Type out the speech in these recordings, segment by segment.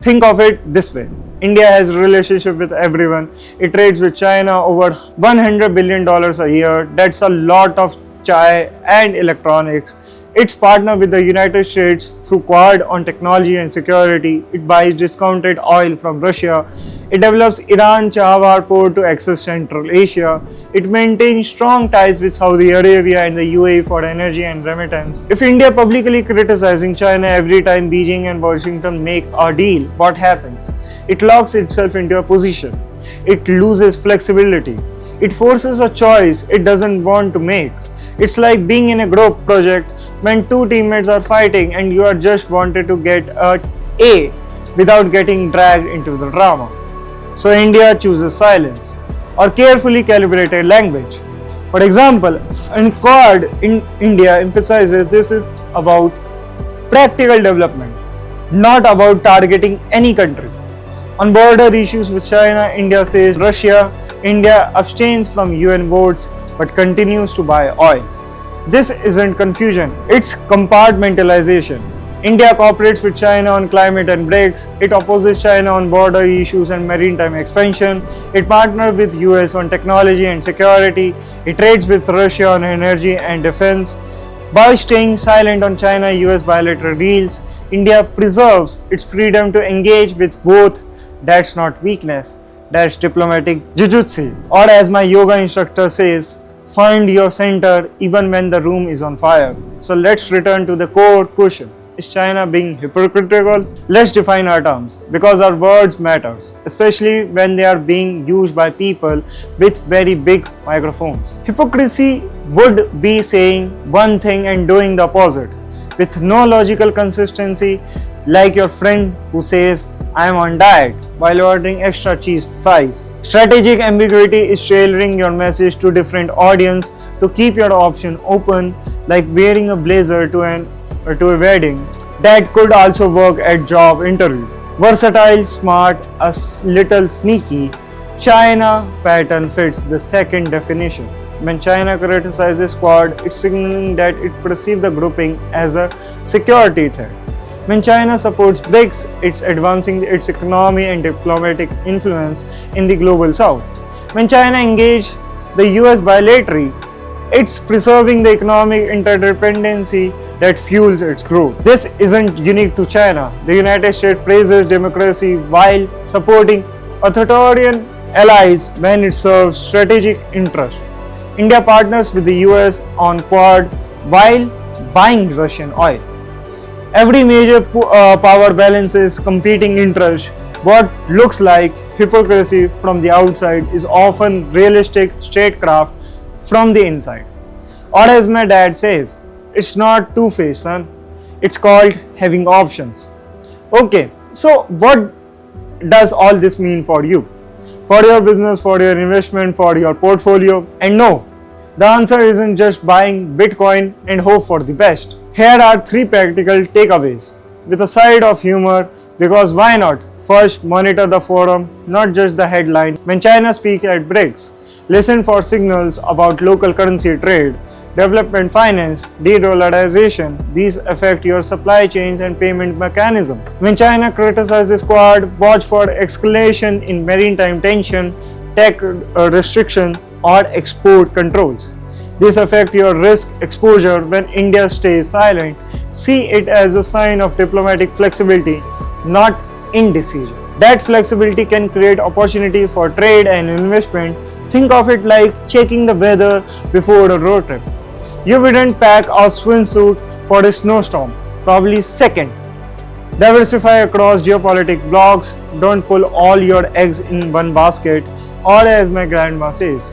Think of it this way. India has a relationship with everyone. It trades with China over $100 billion a year. That's a lot of chai and electronics. It's partner with the United States through Quad on technology and security. It buys discounted oil from Russia. It develops Iran Chabahar port to access Central Asia. It maintains strong ties with Saudi Arabia and the UAE for energy and remittance. If India publicly criticizing China every time Beijing and Washington make a deal, what happens? It locks itself into a position. It loses flexibility. It forces a choice it doesn't want to make. It's like being in a group project when two teammates are fighting and you are just wanted to get a A without getting dragged into the drama. So India chooses silence or carefully calibrated language. For example, in Quad, India emphasizes this is about practical development, not about targeting any country. On border issues with China, India says Russia. India abstains from UN votes but continues to buy oil. This isn't confusion, it's compartmentalization. India cooperates with China on climate and BRICS. It opposes China on border issues and maritime expansion. It partners with US on technology and security. It trades with Russia on energy and defense. By staying silent on China-US bilateral deals, India preserves its freedom to engage with both. That's not weakness, that's diplomatic jujutsu. Or as my yoga instructor says, find your center even when the room is on fire. So let's return to the core question. Is China being hypocritical? Let's define our terms because our words matters, especially when they are being used by people with very big microphones. Hypocrisy would be saying one thing and doing the opposite with no logical consistency, like your friend who says I am on diet while ordering extra cheese fries. Strategic ambiguity is tailoring your message to different audience to keep your option open, like wearing a blazer to a wedding. That could also work at job interview. Versatile, smart, little sneaky, China pattern fits the second definition. When China criticizes Quad, it's signaling that it perceives the grouping as a security threat. When China supports BRICS, it's advancing its economy and diplomatic influence in the global south. When China engages the US bilaterally, it's preserving the economic interdependency that fuels its growth. This isn't unique to China. The United States praises democracy while supporting authoritarian allies when it serves strategic interests. India partners with the US on Quad while buying Russian oil. Every major power balances competing interests. What looks like hypocrisy from the outside is often realistic statecraft from the inside. Or as my dad says, it's not two-faced, son. It's called having options. Okay, so what does all this mean for you? For your business, for your investment, for your portfolio? And no, the answer isn't just buying Bitcoin and hope for the best. Here are 3 practical takeaways with a side of humor, because why not? First, monitor the forum, not just the headline. When China speaks at BRICS, listen for signals about local currency trade, development finance, de-dollarization. These affect your supply chains and payment mechanism. When China criticizes Quad, watch for escalation in maritime tension, tech restriction, or export controls. This affects your risk exposure. When India stays silent, see it as a sign of diplomatic flexibility, not indecision. That flexibility can create opportunity for trade and investment. Think of it like checking the weather before a road trip. You wouldn't pack a swimsuit for a snowstorm. Probably second, diversify across geopolitical blocks. Don't pull all your eggs in one basket, or as my grandma says,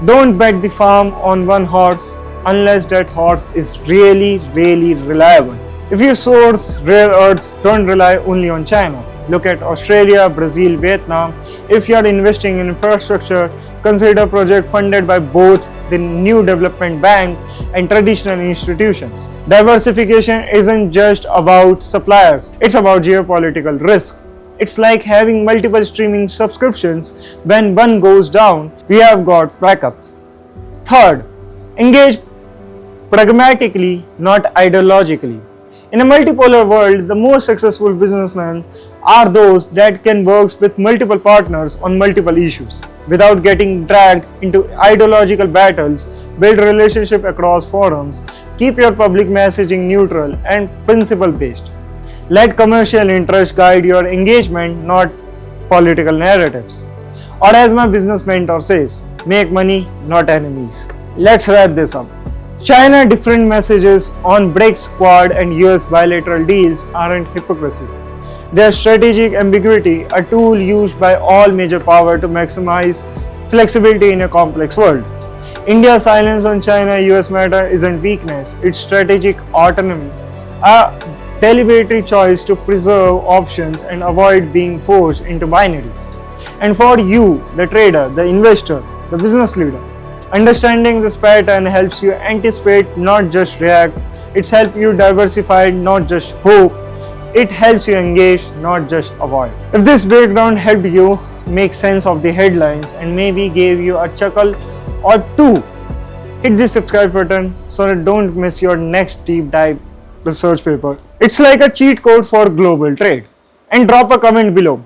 don't bet the farm on one horse unless that horse is really reliable. If you source rare earths, don't rely only on China. Look at Australia, Brazil, Vietnam. If you are investing in infrastructure, consider projects funded by both the New Development Bank and traditional institutions. Diversification isn't just about suppliers, it's about geopolitical risk. It's like having multiple streaming subscriptions. When one goes down, we have got backups. Third, engage pragmatically, not ideologically. In a multipolar world, the most successful businessmen are those that can work with multiple partners on multiple issues without getting dragged into ideological battles. Build relationship across forums. Keep your public messaging neutral and principle based. Let commercial interest guide your engagement, not political narratives. Or as my business mentor says, make money, not enemies. Let's wrap this up. China different messages on BRICS, Quad and US bilateral deals aren't hypocrisy. Their strategic ambiguity, a tool used by all major power to maximize flexibility in a complex world. India's silence on China-US matter isn't weakness, it's strategic autonomy, a deliberate choice to preserve options and avoid being forced into binaries. And for you, the trader, the investor, the business leader, understanding this pattern helps you anticipate, not just react. It's helps you diversify, not just hope. It helps you engage, not just avoid. If this breakdown helped you make sense of the headlines and maybe gave you a chuckle or two, hit the subscribe button so that don't miss your next deep dive research paper. It's like a cheat code for global trade. And drop a comment below.